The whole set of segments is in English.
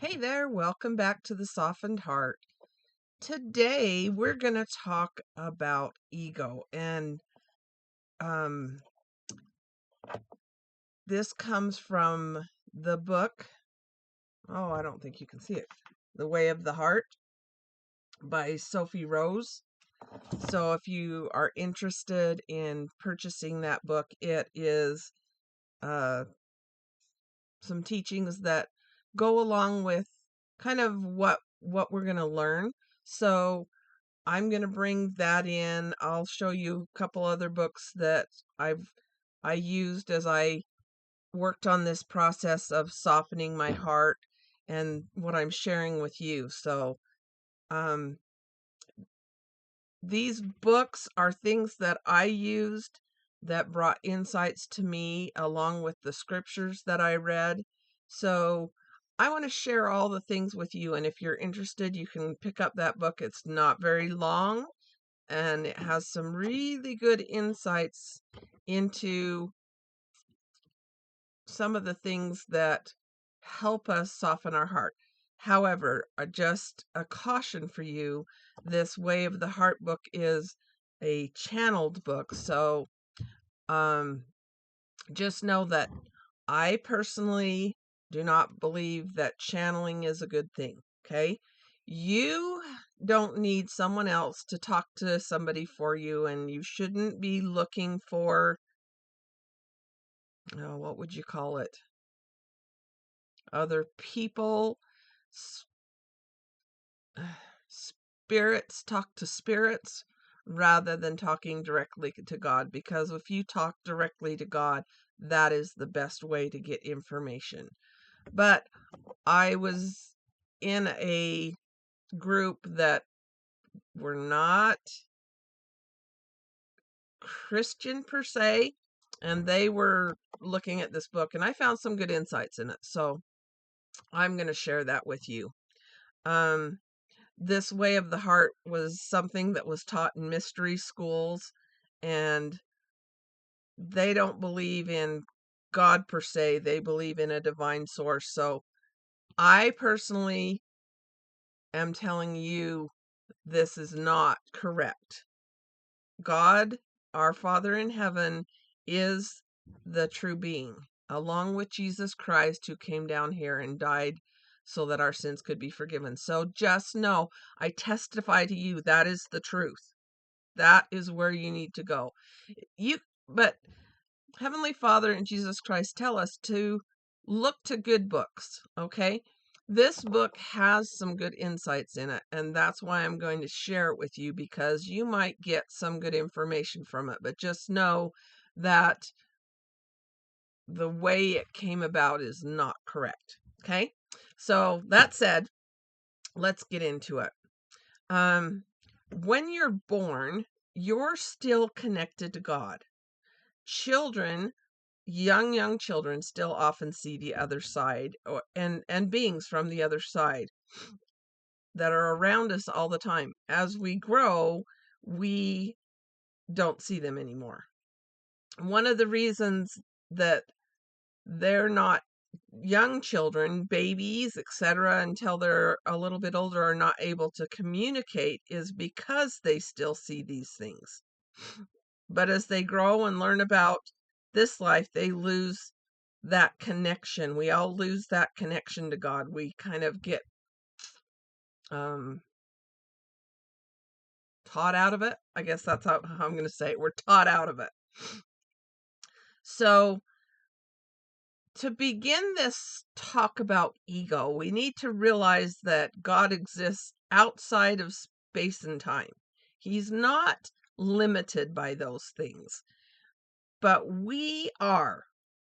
Hey there, welcome back to the Softened Heart. Today we're going to talk about ego, and um, this comes from the book. Oh, I don't think you can see it. The Way of the Heart by Sophie Rose. So if you are interested in purchasing that book, it is uh, some teachings that go along with kind of what we're going to learn. So I'm going to bring that in. I'll show you a couple other books that I used as I worked on this process of softening my heart and what I'm sharing with you. So, um, these books are things that I used that brought insights to me along with the scriptures that I read. So, I want to share all the things with you. And if you're interested, you can pick up that book. It's not very long and it has some really good insights into some of the things that help us soften our heart. However, just a caution for you, this Way of the Heart book is a channeled book. So um, just know that I personally do not believe that channeling is a good thing. Okay. You don't need someone else to talk to somebody for you, and you shouldn't be looking for, what would you call it? Other people, s- spirits, talk to spirits rather than talking directly to God. Because if you talk directly to God, that is the best way to get information. But I was in a group that were not Christian per se, and they were looking at this book, and I found some good insights in it. So I'm going to share that with you. Um, this Way of the Heart was something that was taught in mystery schools, and they don't believe in God per se, they believe in a divine source. So I personally am telling you this is not correct. God, our Father in heaven, is the true being, along with Jesus Christ, who came down here and died so that our sins could be forgiven. So just know, I testify to you, that is the truth. That is where you need to go. But Heavenly Father and Jesus Christ tell us to look to good books, okay? This book has some good insights in it, and that's why I'm going to share it with you, because you might get some good information from it. But just know that the way it came about is not correct, okay? So that said, let's get into it. When you're born, you're still connected to God. Children, young children still often see the other side, and beings from the other side that are around us all the time. As we grow, we don't see them anymore. One of the reasons that they're not young children, babies, etc., until they're a little bit older, are not able to communicate is because they still see these things. But as they grow and learn about this life, they lose that connection. We all lose that connection to God. We kind of get um, taught out of it. I guess that's how I'm going to say it. We're taught out of it. So, to begin this talk about ego, we need to realize that God exists outside of space and time. He's not limited by those things, but we are.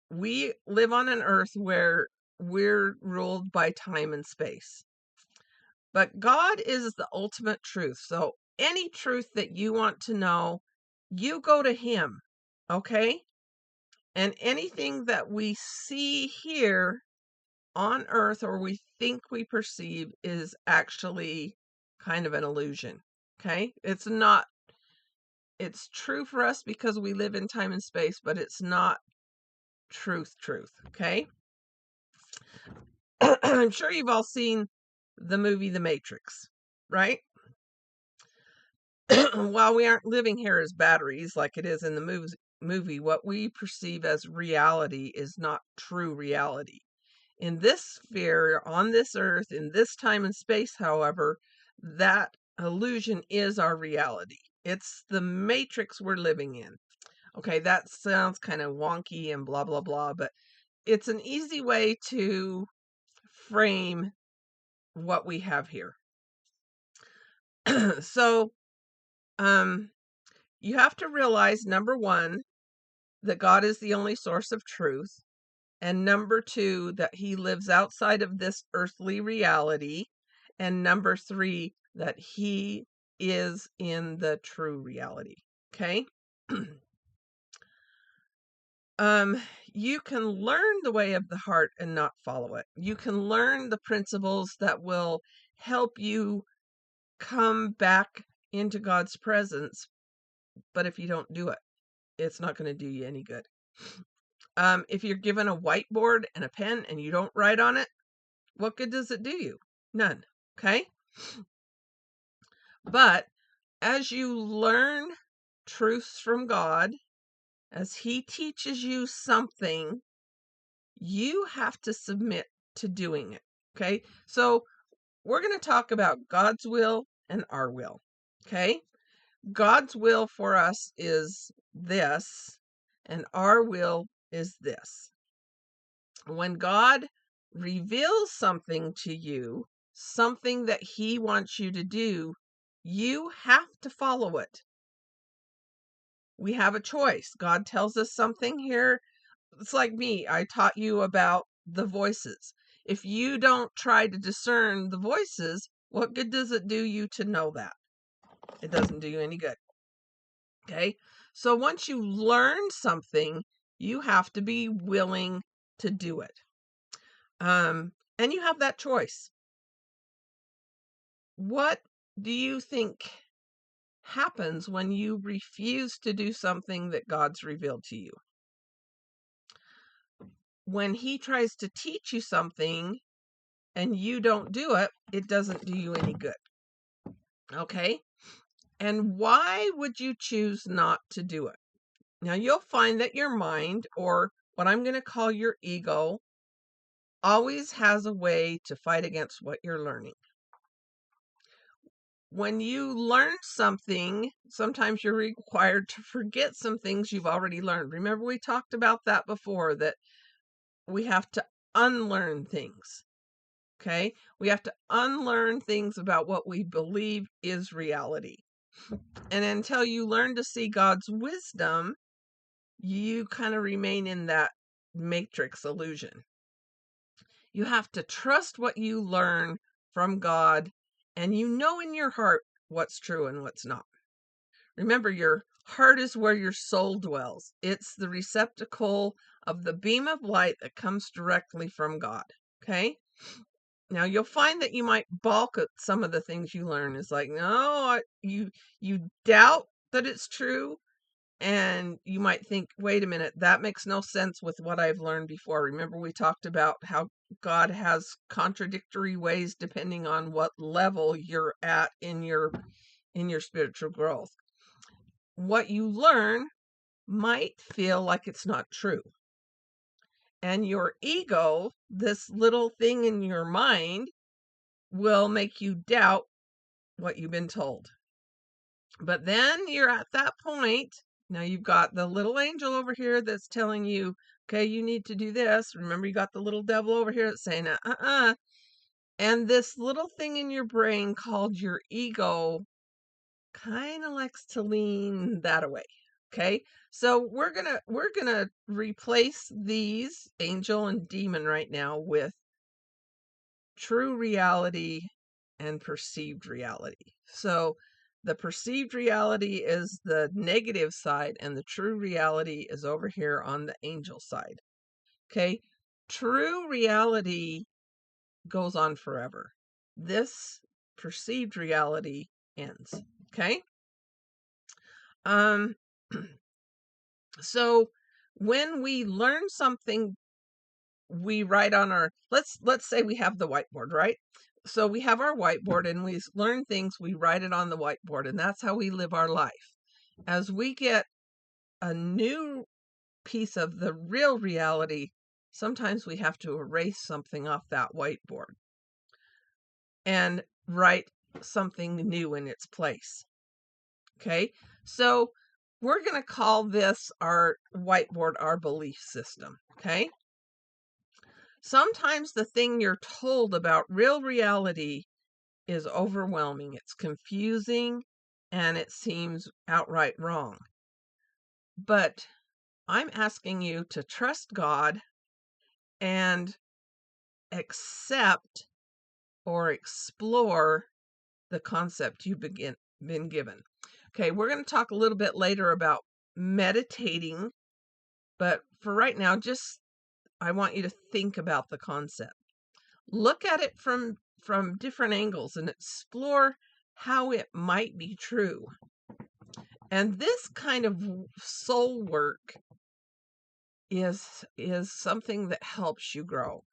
We live on an earth where we're ruled by time and space. But God is the ultimate truth. So any truth that you want to know, you go to Him. Okay? And anything that we see here on earth, or we think we perceive, is actually kind of an illusion. Okay? It's true for us because we live in time and space, but it's not truth. Okay? I'm sure you've all seen the movie The Matrix, right? While we aren't living here as batteries like it is in the movie, what we perceive as reality is not true reality. In this sphere, on this earth, in this time and space, however, that illusion is our reality. It's the matrix we're living in. Okay, that sounds kind of wonky and blah, blah, blah, but it's an easy way to frame what we have here. So, you have to realize, number one, that God is the only source of truth. And number two, that he lives outside of this earthly reality. And number three, that he is in the true reality. Okay? You can learn the way of the heart and not follow it. You can learn the principles that will help you come back into God's presence. But if you don't do it, it's not going to do you any good. If you're given a whiteboard and a pen and you don't write on it, what good does it do you? None. Okay? But as you learn truths from God, as he teaches you something, you have to submit to doing it. Okay? So we're going to talk about God's will and our will. Okay? God's will for us is this, and our will is this. When God reveals something to you, something that he wants you to do, you have to follow it. We have a choice. God tells us something here. It's like me. I taught you about the voices. If you don't try to discern the voices, what good does it do you to know that? It doesn't do you any good. Okay? So once you learn something, you have to be willing to do it. And you have that choice. What do you think happens when you refuse to do something that God's revealed to you? When he tries to teach you something and you don't do it, it doesn't do you any good. Okay? And why would you choose not to do it? Now, you'll find that your mind, or what I'm going to call your ego, always has a way to fight against what you're learning. When you learn something, sometimes you're required to forget some things you've already learned. Remember, we talked about that before, that we have to unlearn things. Okay? We have to unlearn things about what we believe is reality. And until you learn to see God's wisdom, you kind of remain in that matrix illusion. You have to trust what you learn from God, and you know in your heart what's true and what's not. Remember, your heart is where your soul dwells. It's the receptacle of the beam of light that comes directly from God. Okay? Now you'll find that you might balk at some of the things you learn. It's like, no, you doubt that it's true. And you might think, wait a minute, that makes no sense with what I've learned before. Remember, we talked about how God has contradictory ways depending on what level you're at in your spiritual growth. What you learn might feel like it's not true. And your ego, this little thing in your mind, will make you doubt what you've been told. But then you're at that point. Now you've got the little angel over here that's telling you, okay, you need to do this. Remember, you got the little devil over here that's saying, And this little thing in your brain called your ego kind of likes to lean that away. Okay? So we're gonna replace these angel and demon right now with true reality and perceived reality. So the perceived reality is the negative side, and the true reality is over here on the angel side. Okay? True reality goes on forever. This perceived reality ends. Okay? Um so when we learn something we write on our, let's say we have the whiteboard, right? So we have our whiteboard and we learn things, we write it on the whiteboard, and that's how we live our life. As we get a new piece of the real reality, sometimes we have to erase something off that whiteboard and write something new in its place. Okay, so we're going to call this our whiteboard our belief system. Okay, sometimes the thing you're told about real reality is overwhelming, it's confusing, and it seems outright wrong. But I'm asking you to trust God and accept or explore the concept you've been given. Okay, we're going to talk a little bit later about meditating, but for right now, just I want you to think about the concept. Look at it from different angles and explore how it might be true. And this kind of soul work is something that helps you grow.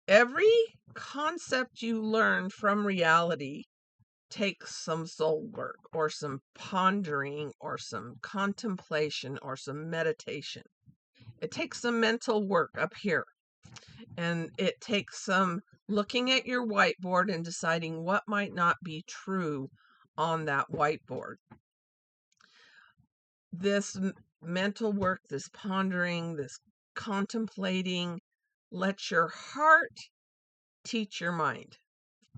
Every concept you learn from reality takes some soul work or some pondering or some contemplation or some meditation. It takes some mental work up here, and it takes some looking at your whiteboard and deciding what might not be true on that whiteboard. This mental work, this pondering, this contemplating, let your heart teach your mind.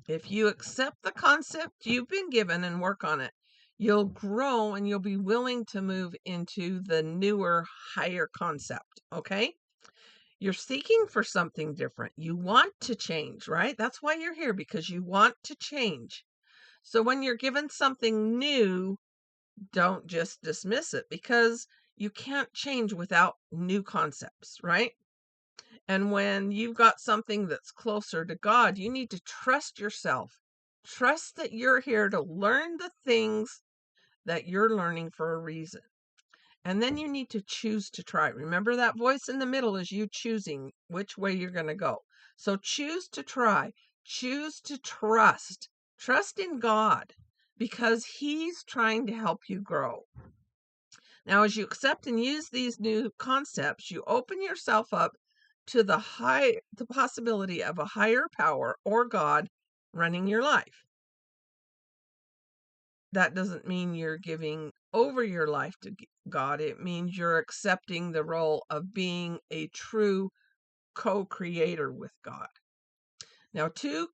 If you accept the concept you've been given and work on it, you'll grow and you'll be willing to move into the newer, higher concept. Okay? You're seeking for something different. You want to change, right? That's why you're here, because you want to change. So when you're given something new, don't just dismiss it, because you can't change without new concepts, right? And when you've got something that's closer to God, you need to trust yourself. Trust that you're here to learn the things that you're learning for a reason. And then you need to choose to try. Remember, that voice in the middle is you choosing which way you're going to go. So choose to try. Choose to trust. Trust in God, because He's trying to help you grow. Now, as you accept and use these new concepts, you open yourself up to the possibility of a higher power or God running your life. That doesn't mean you're giving over your life to God. It means you're accepting the role of being a true co-creator with God. Now, true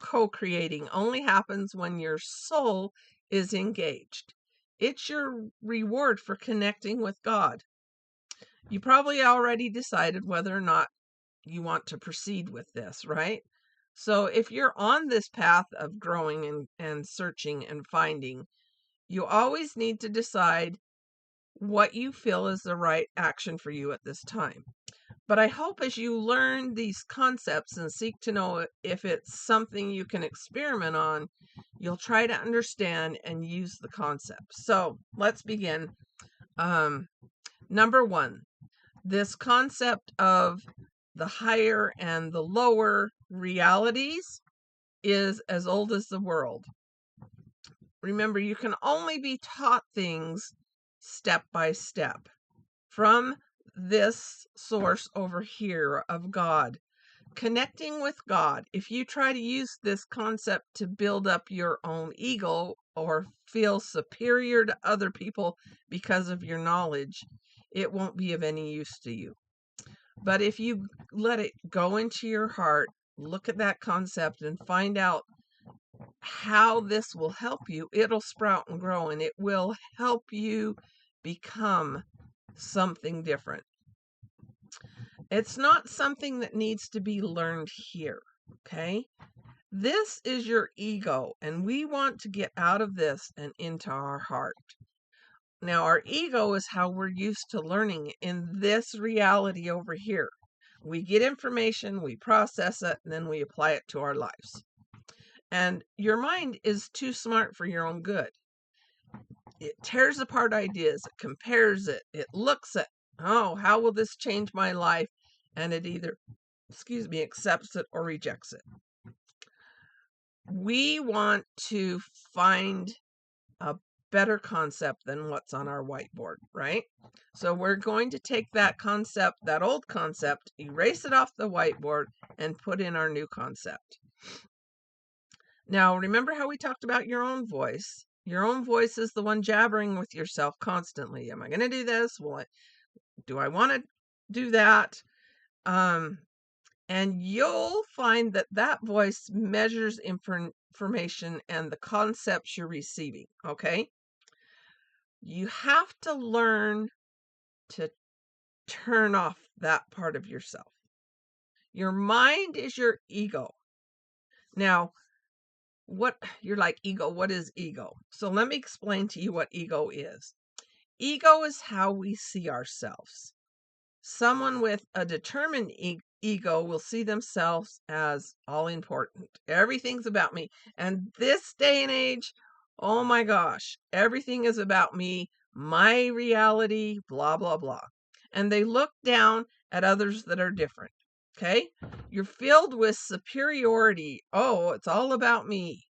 co-creating only happens when your soul is engaged. It's your reward for connecting with God. You probably already decided whether or not you want to proceed with this, right? So if you're on this path of growing and searching and finding, you always need to decide what you feel is the right action for you at this time. But I hope as you learn these concepts and seek to know if it's something you can experiment on, you'll try to understand and use the concepts. So let's begin. Number one, this concept of the higher and the lower realities is as old as the world. Remember, you can only be taught things step by step from this source over here of God. Connecting with God. If you try to use this concept to build up your own ego or feel superior to other people because of your knowledge, it won't be of any use to you. But if you let it go into your heart, look at that concept and find out how this will help you, it'll sprout and grow, and it will help you become something different. It's not something that needs to be learned here, okay? This is your ego, and we want to get out of this and into our heart. Now, our ego is how we're used to learning in this reality over here. We get information, we process it, and then we apply it to our lives. And your mind is too smart for your own good. It tears apart ideas, it compares it, it looks at Oh, how will this change my life? And it either, accepts it or rejects it. We want to find a better concept than what's on our whiteboard, right? So we're going to take that concept, that old concept, erase it off the whiteboard, and put in our new concept. Now, remember how we talked about your own voice? Your own voice is the one jabbering with yourself constantly. Am I going to do this? Do I want to do that? And you'll find that that voice measures information and the concepts you're receiving, okay? You have to learn to turn off that part of yourself. Your mind is your ego. Now, you're like, ego, what is ego? So let me explain to you what ego is. Ego is how we see ourselves. Someone with a determined ego will see themselves as all important. Everything's about me. And this day and age, oh my gosh, everything is about me, my reality, blah, blah, blah. And they look down at others that are different. Okay? You're filled with superiority. Oh, it's all about me.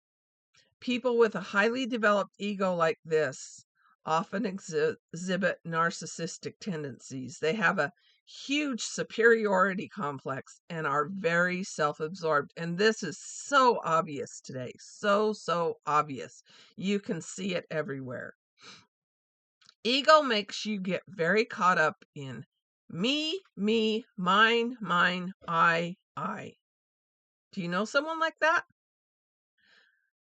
People with a highly developed ego like this often exhibit narcissistic tendencies. They have a huge superiority complex and are very self-absorbed. And this is so obvious today. So obvious. You can see it everywhere. Ego makes you get very caught up in me, mine, I. Do you know someone like that?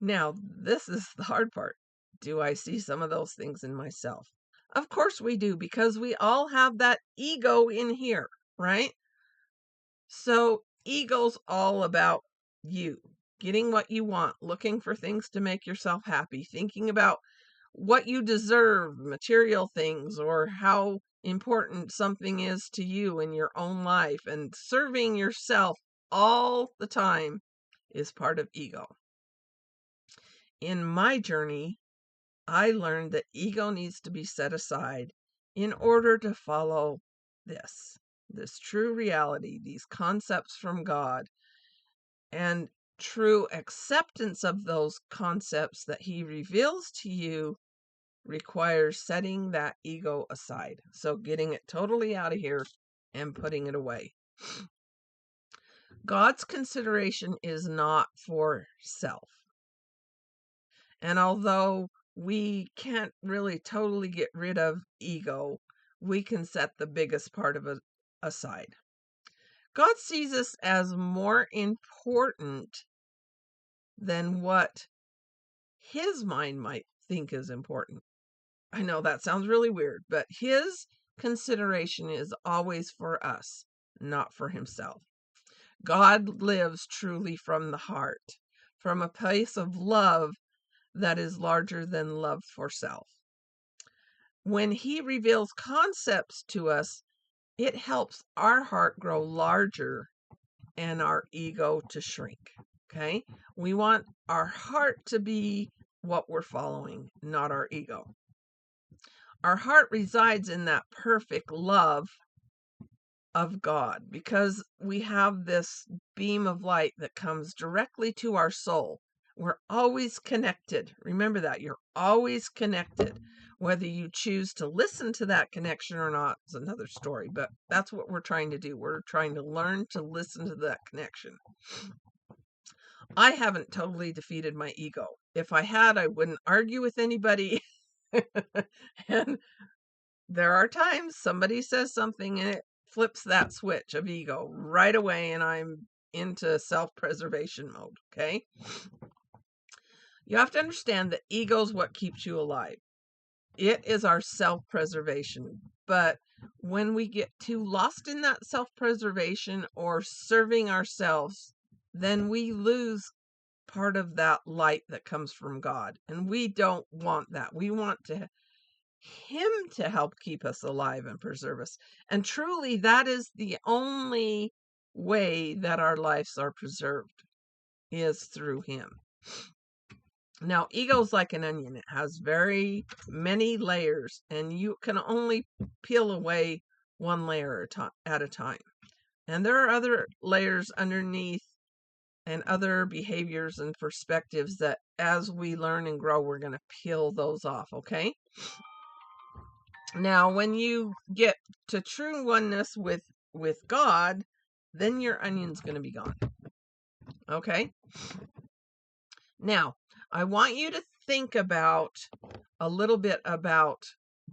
Now, this is the hard part. Do I see some of those things in myself? Of course we do, because we all have that ego in here, right? So, ego's all about you, getting what you want, looking for things to make yourself happy, thinking about what you deserve, material things, or how important something is to you in your own life, and serving yourself all the time is part of ego. In my journey, I learned that ego needs to be set aside in order to follow this true reality, these concepts from God, and true acceptance of those concepts that He reveals to you requires setting that ego aside. So getting it totally out of here and putting it away. God's consideration is not for self. And although we can't really totally get rid of ego, we can set the biggest part of it aside. God sees us as more important than what His mind might think is important. I know that sounds really weird, but His consideration is always for us, not for Himself. God lives truly from the heart, from a place of love that is larger than love for self. When He reveals concepts to us, it helps our heart grow larger and our ego to shrink. Okay? We want our heart to be what we're following, not our ego. Our heart resides in that perfect love of God because we have this beam of light that comes directly to our soul. We're always connected. Remember that. You're always connected. Whether you choose to listen to that connection or not is another story, but that's what we're trying to do. We're trying to learn to listen to that connection. I haven't totally defeated my ego. If I had, I wouldn't argue with anybody. And there are times somebody says something and it flips that switch of ego right away, and I'm into self-preservation mode, okay? You have to understand that ego is what keeps you alive. It is our self-preservation. But when we get too lost in that self-preservation or serving ourselves, then we lose part of that light that comes from God. And we don't want that. We want Him to help keep us alive and preserve us. And truly, that is the only way that our lives are preserved, is through Him. Now, ego is like an onion. It has very many layers, and you can only peel away one layer at a time. And there are other layers underneath and other behaviors and perspectives that as we learn and grow, we're going to peel those off, okay? Now, when you get to true oneness with God, then your onion's going to be gone, okay? Now, I want you to think about a little bit about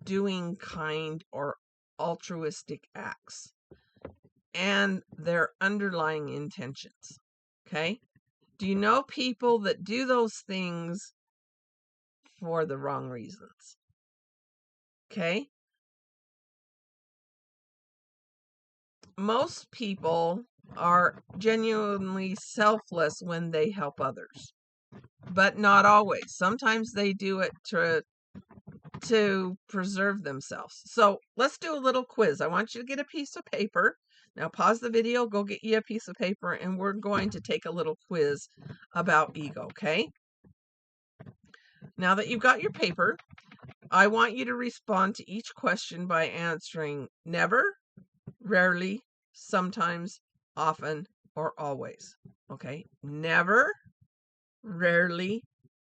doing kind or altruistic acts and their underlying intentions, okay? Do you know people that do those things for the wrong reasons? Okay? Most people are genuinely selfless when they help others, but not always. Sometimes they do it to preserve themselves. So let's do a little quiz. I want you to get a piece of paper. Now pause the video, go get you a piece of paper, and we're going to take a little quiz about ego, okay? Now that you've got your paper, I want you to respond to each question by answering never, rarely, sometimes, often, or always. Okay? Never, rarely,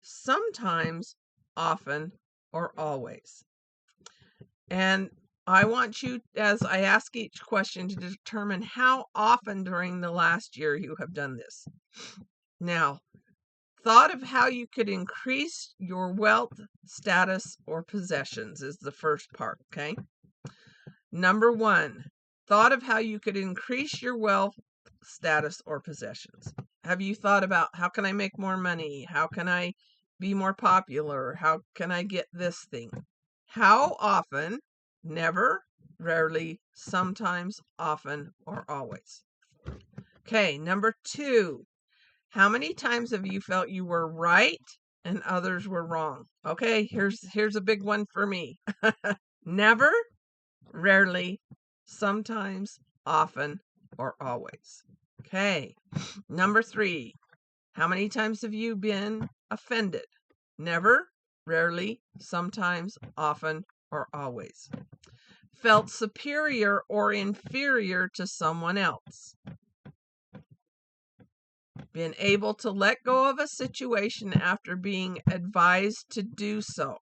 sometimes, often, or always. And I want you, as I ask each question, to determine how often during the last year you have done this. Now, thought of how you could increase your wealth, status, or possessions is the first part, okay? Number 1, thought of how you could increase your wealth, status, or possessions. Have you thought about how can I make more money? How can I be more popular? How can I get this thing? How often? Never, rarely, sometimes, often, or always. Okay, number 2. How many times have you felt you were right and others were wrong? Okay, here's a big one for me. Never, rarely, sometimes, often, or always. Okay. Number 3. How many times have you been offended? Never, rarely, sometimes, often, or always. Felt superior or inferior to someone else. Been able to let go of a situation after being advised to do so.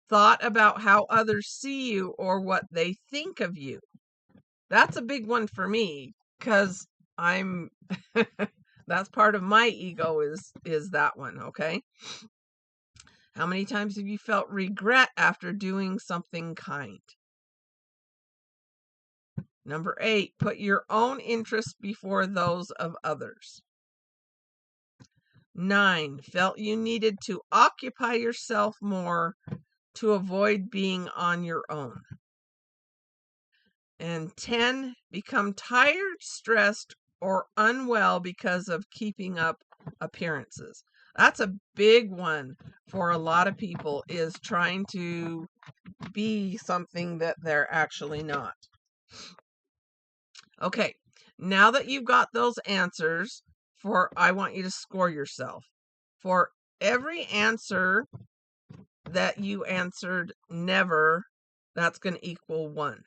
Thought about how others see you or what they think of you. That's a big one for me because I'm that's part of my ego is that one, okay? How many times have you felt regret after doing something kind? Number 8, put your own interests before those of others. 9, felt you needed to occupy yourself more to avoid being on your own. And 10, become tired, stressed, or unwell because of keeping up appearances. That's a big one for a lot of people, is trying to be something that they're actually not. Okay, now that you've got those answers, I want you to score yourself. For every answer that you answered never, that's going to equal 1.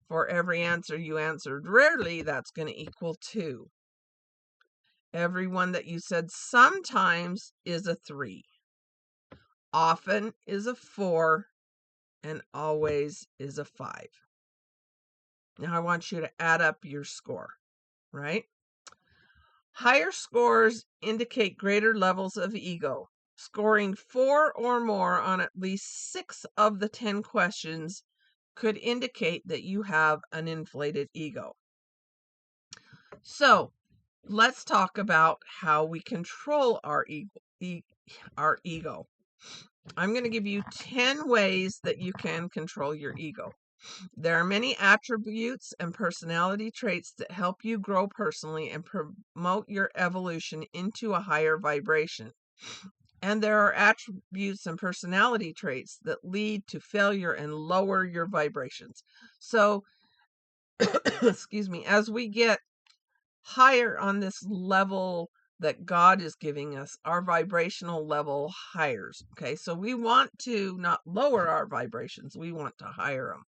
For every answer you answered rarely, that's going to equal 2. Every one that you said sometimes is a 3. Often is a 4. And always is a 5. Now I want you to add up your score, right? Higher scores indicate greater levels of ego. Scoring 4 or more on at least 6 of the 10 questions could indicate that you have an inflated ego. So let's talk about how we control our ego. I'm going to give you 10 ways that you can control your ego. There are many attributes and personality traits that help you grow personally and promote your evolution into a higher vibration. And there are attributes and personality traits that lead to failure and lower your vibrations. So, excuse me, as we get higher on this level that God is giving us, our vibrational level higher. Okay, so we want to not lower our vibrations, we want to higher them.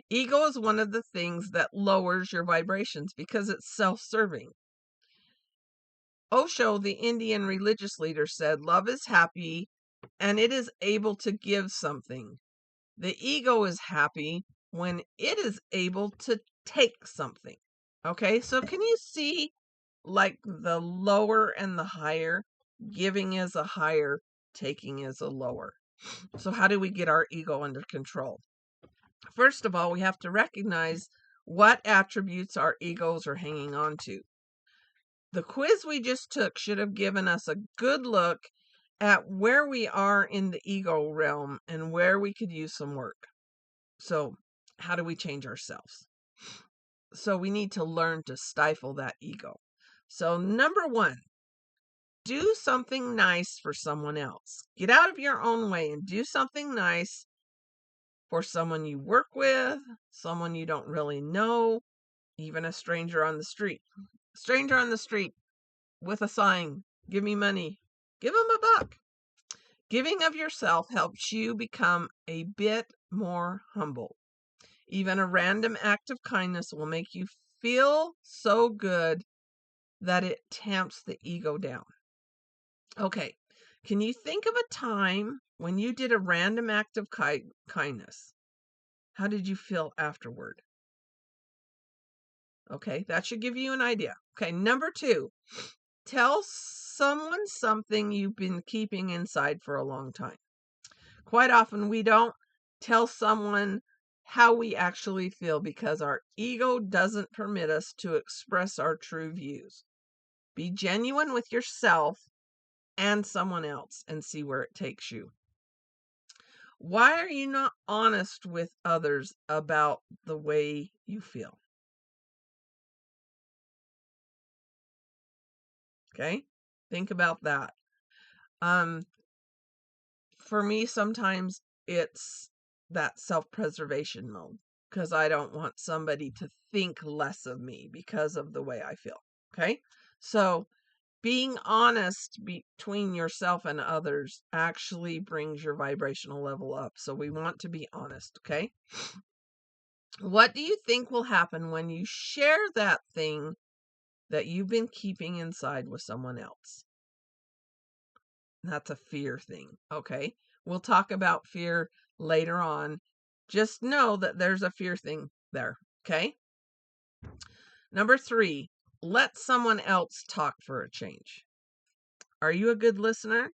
Ego is one of the things that lowers your vibrations because it's self-serving. Osho, the Indian religious leader, said, "Love is happy and it is able to give something. The ego is happy when it is able to take something." Okay, so can you see like the lower and the higher? Giving is a higher, taking is a lower. So how do we get our ego under control? First of all, we have to recognize what attributes our egos are hanging on to. The quiz we just took should have given us a good look at where we are in the ego realm and where we could use some work. So how do we change ourselves? So we need to learn to stifle that ego. So number one, do something nice for someone else. Get out of your own way and do something nice for someone you work with, someone you don't really know, even a stranger on the street. Stranger on the street with a sign, "Give me money." Give them a buck. Giving of yourself helps you become a bit more humble. Even a random act of kindness will make you feel so good that it tamps the ego down. Okay, can you think of a time when you did a random act of kindness? How did you feel afterward? Okay, that should give you an idea. Okay, number two, tell someone something you've been keeping inside for a long time. Quite often we don't tell someone how we actually feel because our ego doesn't permit us to express our true views. Be genuine with yourself and someone else and see where it takes you. Why are you not honest with others about the way you feel? Okay? Think about that. For me, sometimes it's that self-preservation mode because I don't want somebody to think less of me because of the way I feel. Okay? So being honest between yourself and others actually brings your vibrational level up. So we want to be honest, okay? What do you think will happen when you share that thing that you've been keeping inside with someone else? That's a fear thing, okay? We'll talk about fear later on. Just know that there's a fear thing there, okay? Number three, let someone else talk for a change. Are you a good listener?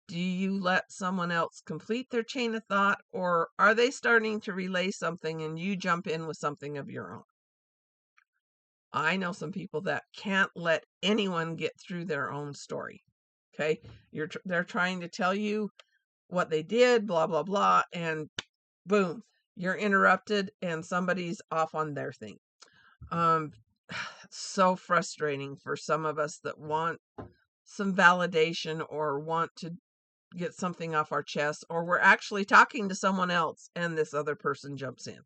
Do you let someone else complete their chain of thought, or are they starting to relay something and you jump in with something of your own? I know some people that can't let anyone get through their own story. Okay? They're trying to tell you what they did, blah blah blah, and boom, you're interrupted and somebody's off on their thing. So frustrating for some of us that want some validation or want to get something off our chest, or we're actually talking to someone else and this other person jumps in.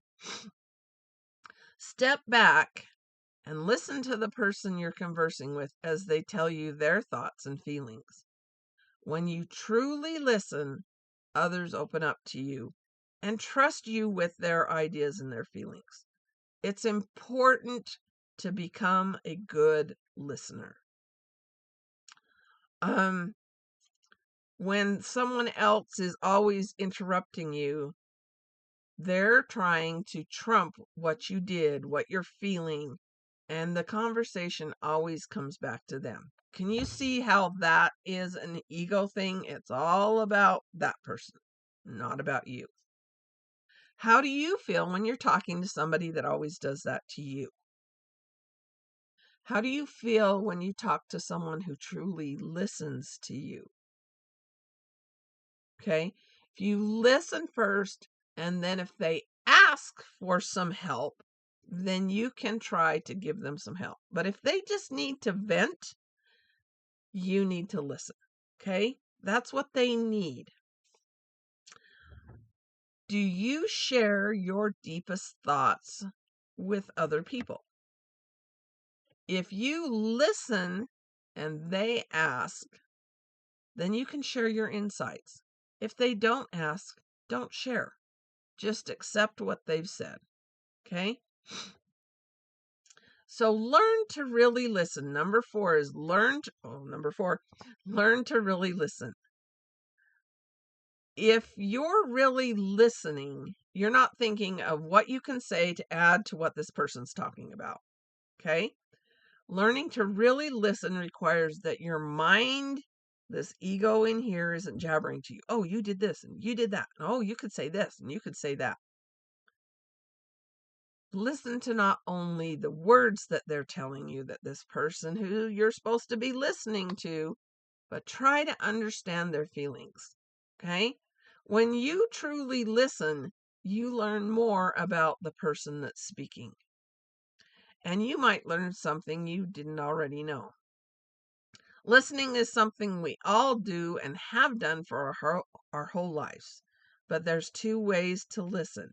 Step back and listen to the person you're conversing with as they tell you their thoughts and feelings. When you truly listen, others open up to you and trust you with their ideas and their feelings. It's important to become a good listener. When someone else is always interrupting you, they're trying to trump what you did, what you're feeling, and the conversation always comes back to them. Can you see how that is an ego thing? It's all about that person, not about you. How do you feel when you're talking to somebody that always does that to you? How do you feel when you talk to someone who truly listens to you? Okay? If you listen first, and then if they ask for some help, then you can try to give them some help. But if they just need to vent, you need to listen. Okay? That's what they need. Do you share your deepest thoughts with other people? If you listen and they ask, then you can share your insights. If they don't ask, don't share. Just accept what they've said. Okay? So learn to really listen. Number 4 is learn to really listen. If you're really listening, you're not thinking of what you can say to add to what this person's talking about. Okay? Learning to really listen requires that your mind, this ego in here, isn't jabbering to you. Oh, you did this and you did that. Oh, you could say this and you could say that. Listen to not only the words that they're telling you, that this person who you're supposed to be listening to, but try to understand their feelings. Okay? When you truly listen, you learn more about the person that's speaking. And you might learn something you didn't already know. Listening is something we all do and have done for our whole lives. But there's 2 ways to listen: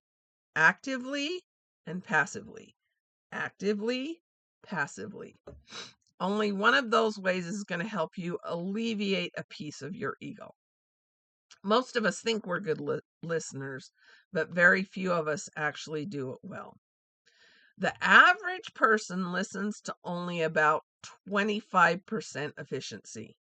actively and passively. Actively, passively. Only one of those ways is going to help you alleviate a piece of your ego. Most of us think we're good listeners, but very few of us actually do it well. The average person listens to only about 25% efficiency.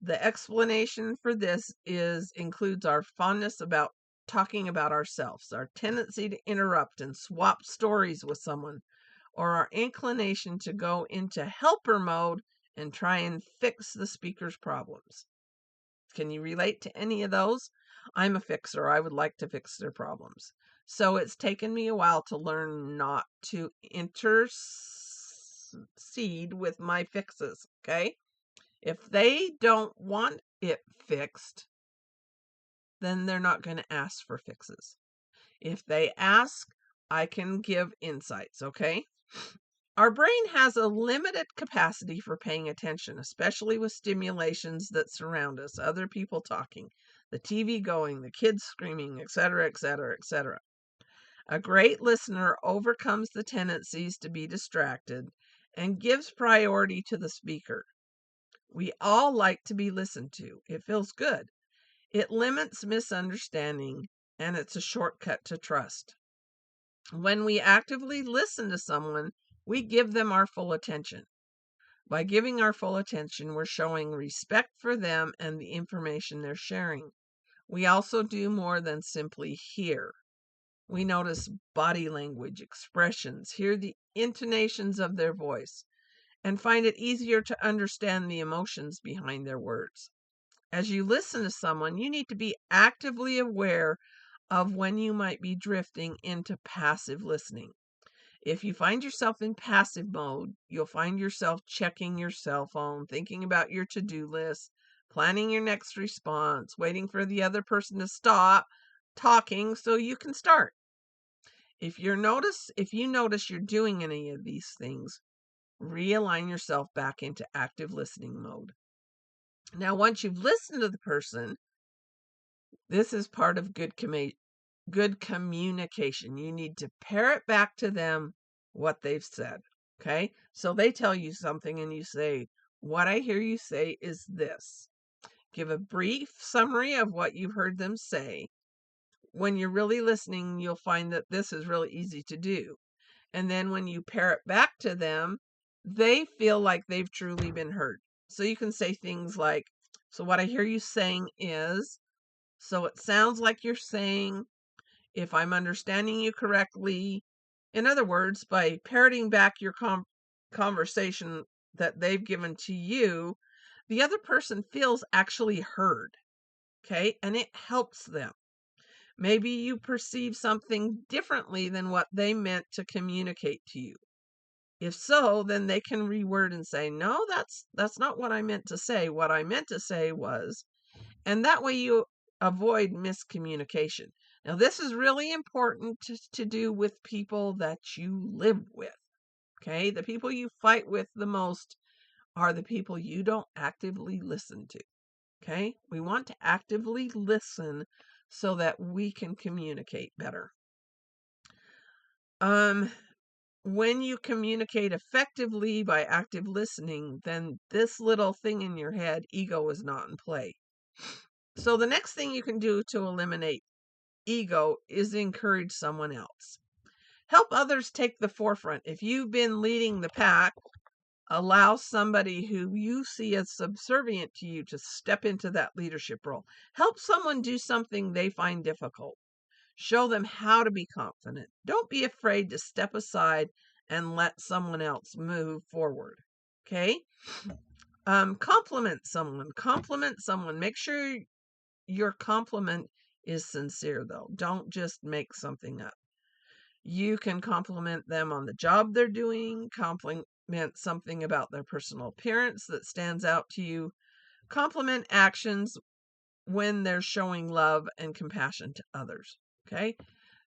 The explanation for this includes our fondness about talking about ourselves, our tendency to interrupt and swap stories with someone, or our inclination to go into helper mode and try and fix the speaker's problems. Can you relate to any of those? I'm a fixer. I would like to fix their problems. So it's taken me a while to learn not to intercede with my fixes, okay? If they don't want it fixed, then they're not going to ask for fixes. If they ask, I can give insights, okay? Our brain has a limited capacity for paying attention, especially with stimulations that surround us, other people talking, the TV going, the kids screaming, etc., etc., etc. A great listener overcomes the tendencies to be distracted and gives priority to the speaker. We all like to be listened to. It feels good. It limits misunderstanding, and it's a shortcut to trust. When we actively listen to someone, we give them our full attention. By giving our full attention, we're showing respect for them and the information they're sharing. We also do more than simply hear. We notice body language, expressions, hear the intonations of their voice, and find it easier to understand the emotions behind their words. As you listen to someone, you need to be actively aware of when you might be drifting into passive listening. If you find yourself in passive mode, you'll find yourself checking your cell phone, thinking about your to-do list, planning your next response, waiting for the other person to stop talking so you can start. If you notice you're doing any of these things, realign yourself back into active listening mode. Now, once you've listened to the person, this is part of good communication. You need to parrot back to them what they've said. Okay? So they tell you something and you say, "What I hear you say is this." Give a brief summary of what you've heard them say. When you're really listening, you'll find that this is really easy to do. And then when you parrot back to them, they feel like they've truly been heard. So you can say things like, "So what I hear you saying is," so it sounds like you're saying, "If I'm understanding you correctly." In other words, by parroting back your conversation that they've given to you, the other person feels actually heard. Okay. And it helps them. Maybe you perceive something differently than what they meant to communicate to you. If so, then they can reword and say, "No, that's not what I meant to say. What I meant to say was," and that way you avoid miscommunication. Now, this is really important to do with people that you live with. Okay. The people you fight with the most are the people you don't actively listen to. Okay. We want to actively listen so that we can communicate better. when you communicate effectively by active listening, then this little thing in your head, ego, is not in play. So the next thing you can do to eliminate ego is encourage someone else. Help others take the forefront. If you've been leading the pack, allow somebody who you see as subservient to you to step into that leadership role. Help someone do something they find difficult. Show them how to be confident. Don't be afraid to step aside and let someone else move forward. Okay? Compliment someone. Compliment someone. Make sure your compliment is sincere, though. Don't just make something up. You can compliment them on the job they're doing, compliment something about their personal appearance that stands out to you, compliment actions when they're showing love and compassion to others. Okay?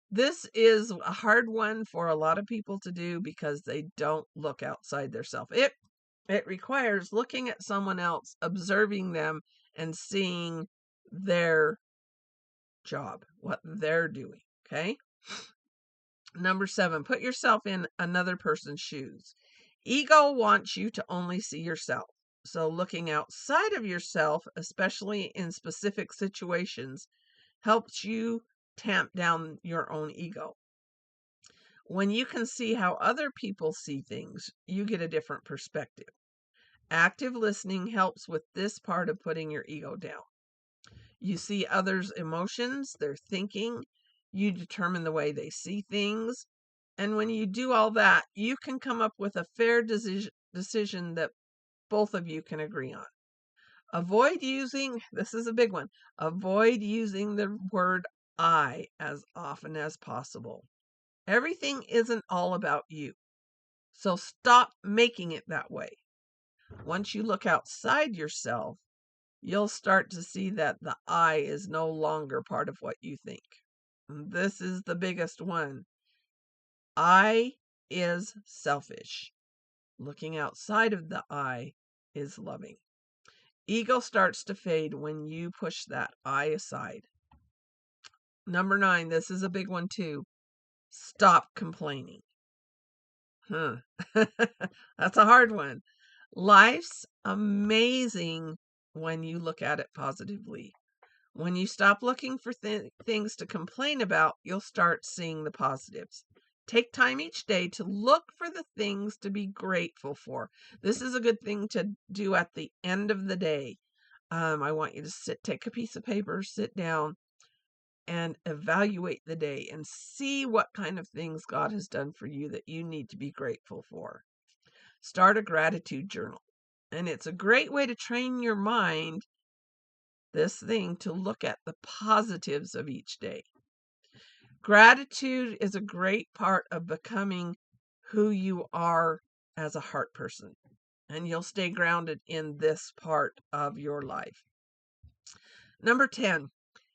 This is a hard one for a lot of people to do because they don't look outside their self. It requires looking at someone else, observing them, and seeing their job, what they're doing. Okay? Number 7, put yourself in another person's shoes. Ego wants you to only see yourself. So looking outside of yourself, especially in specific situations, helps you tamp down your own ego. When you can see how other people see things, you get a different perspective. Active listening helps with this part of putting your ego down. You see others' emotions, their thinking, you determine the way they see things. And when you do all that, you can come up with a fair decision that both of you can agree on. Avoid using, this is a big one, avoid using the word I as often as possible. Everything isn't all about you. So stop making it that way. Once you look outside yourself, you'll start to see that the I is no longer part of what you think. And this is the biggest one. I is selfish. Looking outside of the I is loving. Ego starts to fade when you push that I aside. Number 9, this is a big one too. Stop complaining. That's a hard one. Life's amazing when you look at it positively. When you stop looking for things to complain about, you'll start seeing the positives. Take time each day to look for the things to be grateful for. This is a good thing to do at the end of the day. I want you to take a piece of paper, sit down, and evaluate the day and see what kind of things God has done for you that you need to be grateful for. Start a gratitude journal. And it's a great way to train your mind, this thing, to look at the positives of each day. Gratitude is a great part of becoming who you are as a heart person. And you'll stay grounded in this part of your life. Number 10,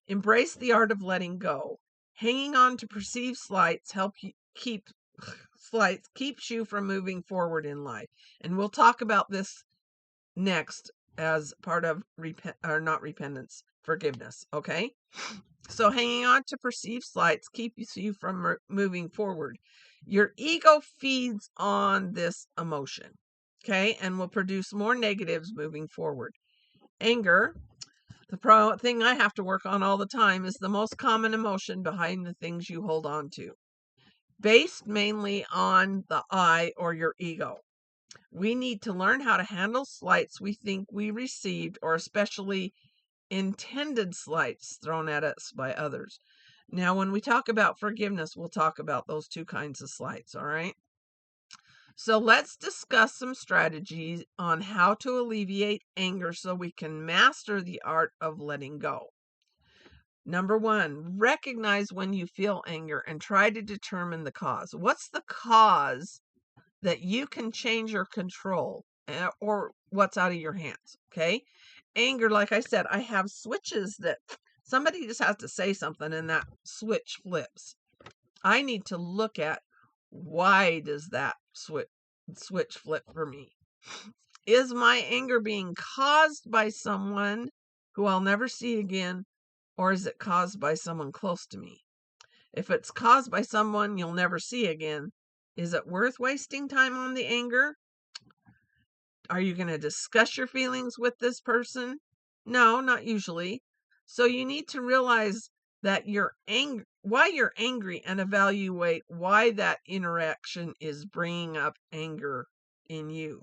embrace the art of letting go. Hanging on to perceived slights keeps you from moving forward in life. And we'll talk about this next as part of forgiveness. Okay? So hanging on to perceived slights keeps you from moving forward. Your ego feeds on this emotion. Okay? And will produce more negatives moving forward. Anger, the thing I have to work on all the time, is the most common emotion behind the things you hold on to, based mainly on the I or your ego. We need to learn how to handle slights we think we received, or especially intended slights thrown at us by others. Now, when we talk about forgiveness, we'll talk about those two kinds of slights, all right? So let's discuss some strategies on how to alleviate anger so we can master the art of letting go. Number 1, recognize when you feel anger and try to determine the cause. What's the cause that you can change or control, or what's out of your hands? Okay? Anger, like I said, I have switches that somebody just has to say something and that switch flips. I need to look at, why does that switch flip for me? Is my anger being caused by someone who I'll never see again, or is it caused by someone close to me? If it's caused by someone you'll never see again, Is it worth wasting time on the anger? Are you going to discuss your feelings with this person? No, not usually. So you need to realize that why you're angry, and evaluate why that interaction is bringing up anger in you.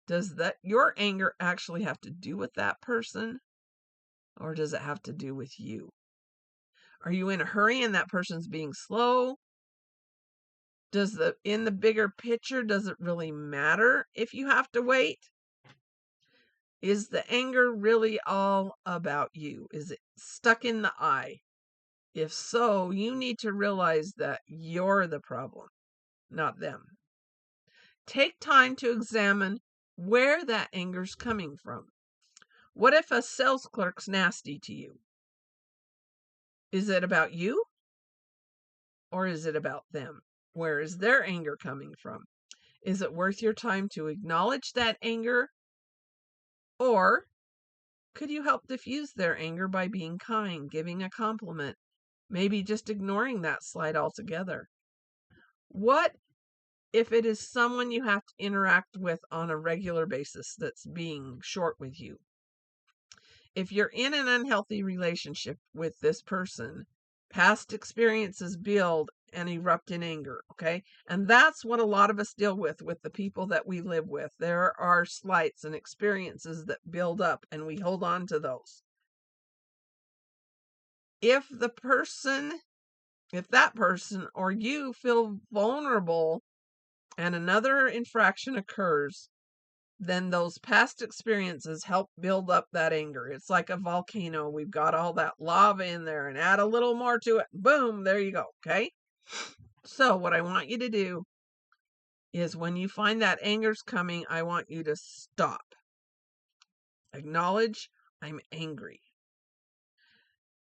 Does your anger actually have to do with that person, or does it have to do with you? Are you in a hurry and that person's being slow? In the bigger picture, does it really matter if you have to wait? Is the anger really all about you? Is it stuck in the eye? If so, you need to realize that you're the problem, not them. Take time to examine where that anger's coming from. What if a sales clerk's nasty to you? Is it about you, or is it about them? Where is their anger coming from? Is it worth your time to acknowledge that anger, or could you help diffuse their anger by being kind, giving a compliment, maybe just ignoring that slight altogether? What if it is someone you have to interact with on a regular basis that's being short with you? If you're in an unhealthy relationship with this person, past experiences build and erupt in anger, okay? And that's what a lot of us deal with the people that we live with. There are slights and experiences that build up, and we hold on to those. If that person or you feel vulnerable and another infraction occurs, then those past experiences help build up that anger. It's like a volcano. We've got all that lava in there, and add a little more to it. Boom, there you go. Okay. So what I want you to do is, when you find that anger's coming, I want you to stop. Acknowledge, I'm angry.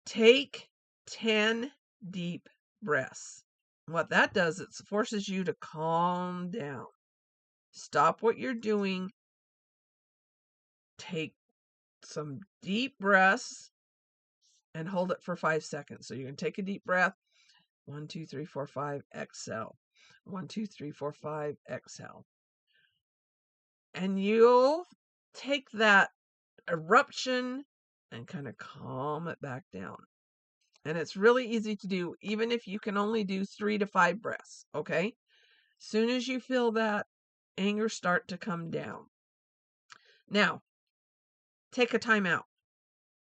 Take 10 deep breaths. What that does, it forces you to calm down. Stop what you're doing. Take some deep breaths and hold it for 5 seconds. So you're going to take a deep breath. 1, 2, 3, 4, 5, exhale. 1, 2, 3, 4, 5, exhale. And you'll take that eruption and kind of calm it back down. And it's really easy to do, even if you can only do 3 to 5 breaths, okay? Soon as you feel that anger start to come down. Now, take a time out.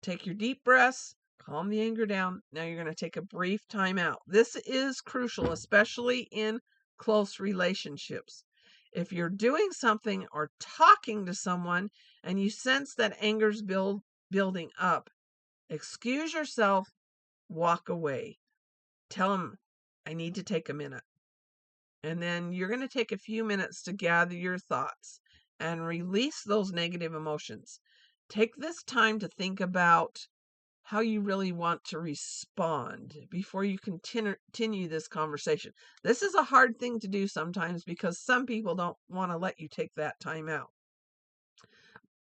Take your deep breaths, calm the anger down. Now you're going to take a brief time out. This is crucial, especially in close relationships. If you're doing something or talking to someone and you sense that anger's building up, excuse yourself, walk away. Tell them, I need to take a minute. And then you're going to take a few minutes to gather your thoughts and release those negative emotions. Take this time to think about how you really want to respond before you continue this conversation. This is a hard thing to do sometimes, because some people don't want to let you take that time out.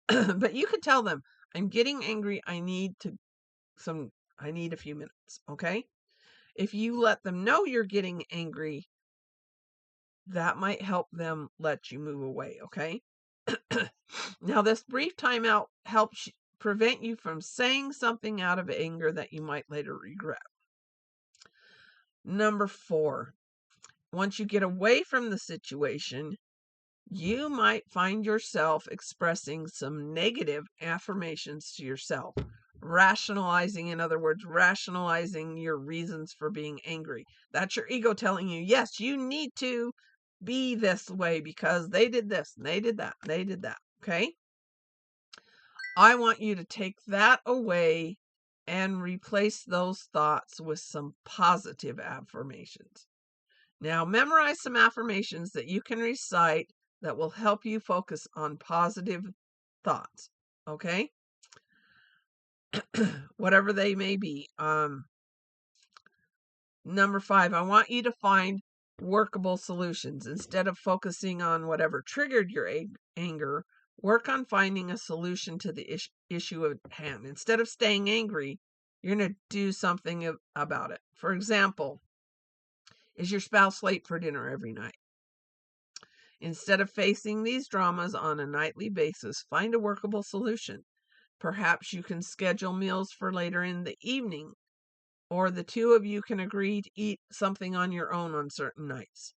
But you could tell them, I'm getting angry. I need a few minutes. Okay. If you let them know you're getting angry, that might help them let you move away. Okay. Now, this brief timeout helps prevent you from saying something out of anger that you might later regret. Number 4, once you get away from the situation, you might find yourself expressing some negative affirmations to yourself. Rationalizing, in other words, rationalizing your reasons for being angry. That's your ego telling you, yes, you need to be this way because they did this, and they did that, and they did that. Okay? I want you to take that away and replace those thoughts with some positive affirmations. Now, memorize some affirmations that you can recite that will help you focus on positive thoughts. Okay? Whatever they may be. Number 5, I want you to find workable solutions. Instead of focusing on whatever triggered your anger, work on finding a solution to the issue at hand. Instead of staying angry, you're going to do something about it. For example, Is your spouse late for dinner every night? Instead of facing these dramas on a nightly basis, find a workable solution. Perhaps you can schedule meals for later in the evening, or the two of you can agree to eat something on your own on certain nights.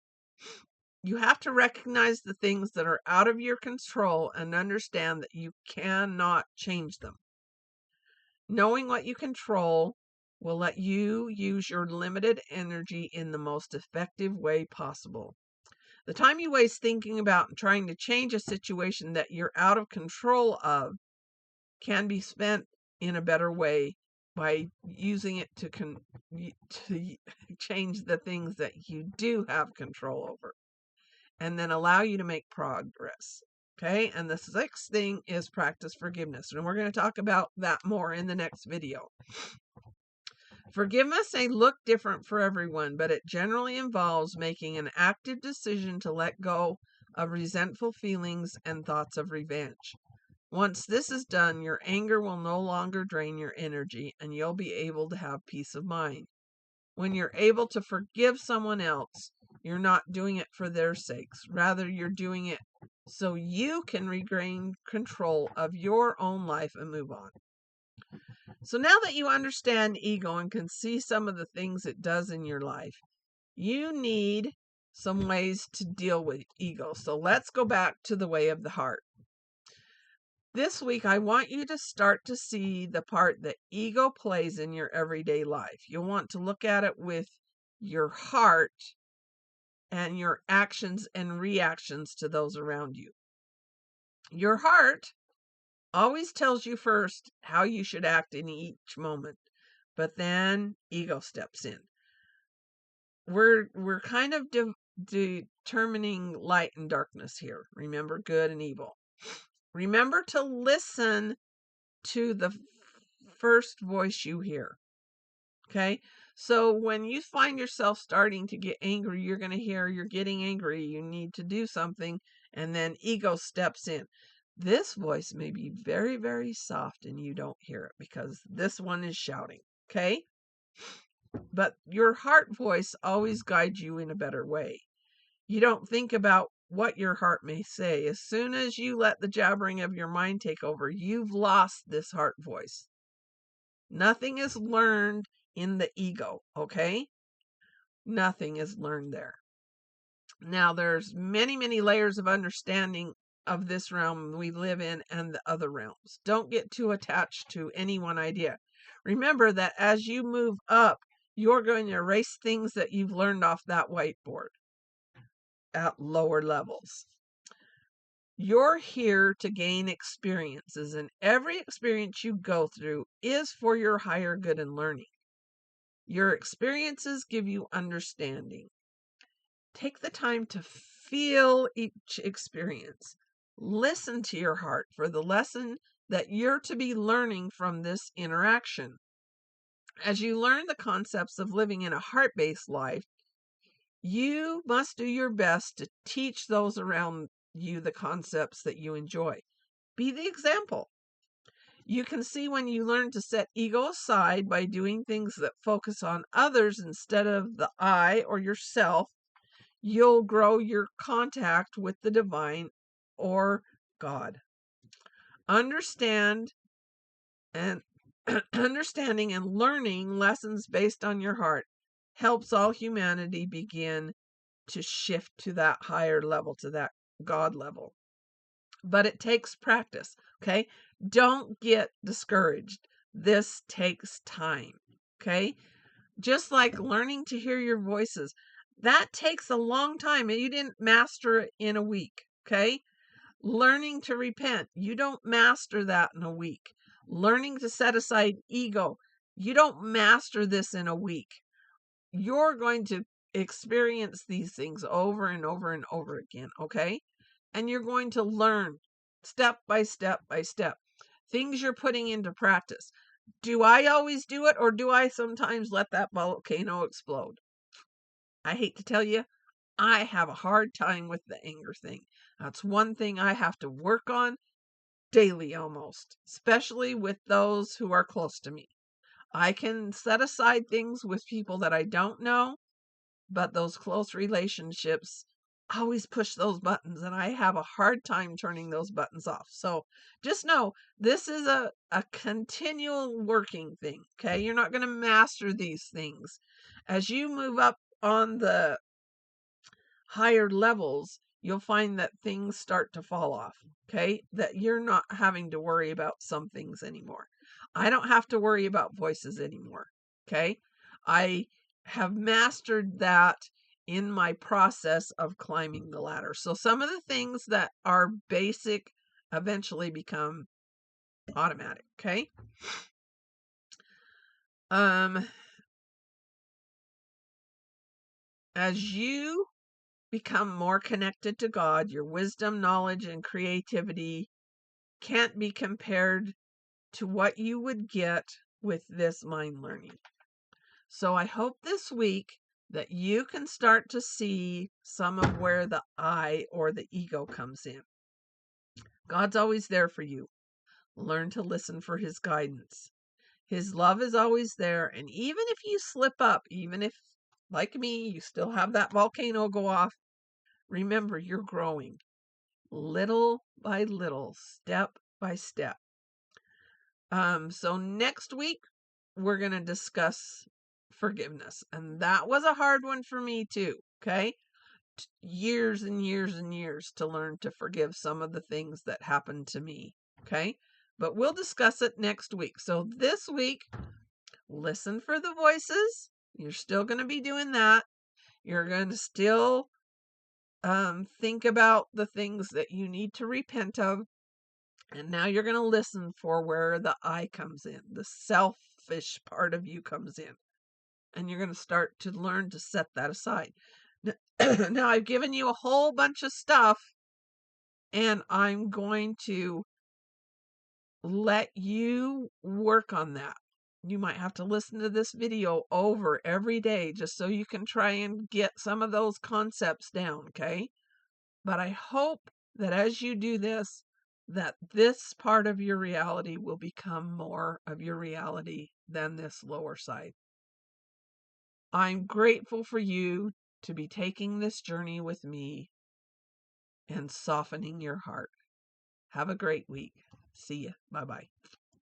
You have to recognize the things that are out of your control and understand that you cannot change them. Knowing what you control will let you use your limited energy in the most effective way possible. The time you waste thinking about and trying to change a situation that you're out of control of can be spent in a better way by using it to change the things that you do have control over, and then allow you to make progress. Okay, and the sixth thing is practice forgiveness, and we're going to talk about that more in the next video. Forgiveness may look different for everyone, but it generally involves making an active decision to let go of resentful feelings and thoughts of revenge. Once this is done, your anger will no longer drain your energy, and you'll be able to have peace of mind. When you're able to forgive someone else, you're not doing it for their sakes. Rather, you're doing it so you can regain control of your own life and move on. So now that you understand ego and can see some of the things it does in your life, you need some ways to deal with ego. So let's go back to the way of the heart. This week, I want you to start to see the part that ego plays in your everyday life. You'll want to look at it with your heart and your actions and reactions to those around you. Your heart always tells you first how you should act in each moment, but then ego steps in. We're kind of determining light and darkness here. Remember, good and evil. Remember to listen to the first voice you hear. Okay? So when you find yourself starting to get angry, you're going to hear you're getting angry, you need to do something, and then ego steps in. This voice may be very, very soft and you don't hear it because this one is shouting. Okay? But your heart voice always guides you in a better way. You don't think about what your heart may say. As soon as you let the jabbering of your mind take over, you've lost this heart voice. Nothing is learned in the ego, okay? Nothing is learned there. Now, there's many, many layers of understanding of this realm we live in and the other realms. Don't get too attached to any one idea. Remember that as you move up, you're going to erase things that you've learned off that whiteboard at lower levels. You're here to gain experiences, and every experience you go through is for your higher good and learning. Your experiences give you understanding. Take the time to feel each experience. Listen to your heart for the lesson that you're to be learning from this interaction. As you learn the concepts of living in a heart-based life, you must do your best to teach those around you the concepts that you enjoy. Be the example. You can see when you learn to set ego aside by doing things that focus on others instead of the I or yourself, you'll grow your contact with the divine or God. Understanding and learning lessons based on your heart helps all humanity begin to shift to that higher level, to that God level. But it takes practice, okay? Don't get discouraged. This takes time, okay? Just like learning to hear your voices, that takes a long time and you didn't master it in a week, okay? Learning to repent, you don't master that in a week. Learning to set aside ego, you don't master this in a week. You're going to experience these things over and over and over again, okay? And you're going to learn step by step by step things you're putting into practice. Do I always do it, or do I sometimes let that volcano explode? I hate to tell you, I have a hard time with the anger thing. That's one thing I have to work on daily almost, especially with those who are close to me. I can set aside things with people that I don't know, but those close relationships always push those buttons, and I have a hard time turning those buttons off. So just know this is a continual working thing. Okay. You're not going to master these things. As you move up on the higher levels, you'll find that things start to fall off. Okay. That you're not having to worry about some things anymore. I don't have to worry about voices anymore. Okay. I have mastered that in my process of climbing the ladder. So some of the things that are basic eventually become automatic. Okay. Um, as you become more connected to God, your wisdom, knowledge, and creativity can't be compared to what you would get with this mind learning. So I hope this week that you can start to see some of where the I or the ego comes in. God's always there for you. Learn to listen for his guidance. His love is always there. And even if you slip up, even if, like me, you still have that volcano go off, remember you're growing little by little, step by step. So next week, we're going to discuss forgiveness. And that was a hard one for me too. Okay. Years and years and years to learn to forgive some of the things that happened to me. Okay. But we'll discuss it next week. So this week, listen for the voices. You're still going to be doing that. You're going to still think about the things that you need to repent of. And now you're going to listen for where the I comes in, the selfish part of you comes in. And you're going to start to learn to set that aside. Now, I've given you a whole bunch of stuff, and I'm going to let you work on that. You might have to listen to this video over every day just so you can try and get some of those concepts down, okay? But I hope that as you do this, that this part of your reality will become more of your reality than this lower side. I'm grateful for you to be taking this journey with me and softening your heart. Have a great week. See ya. Bye-bye.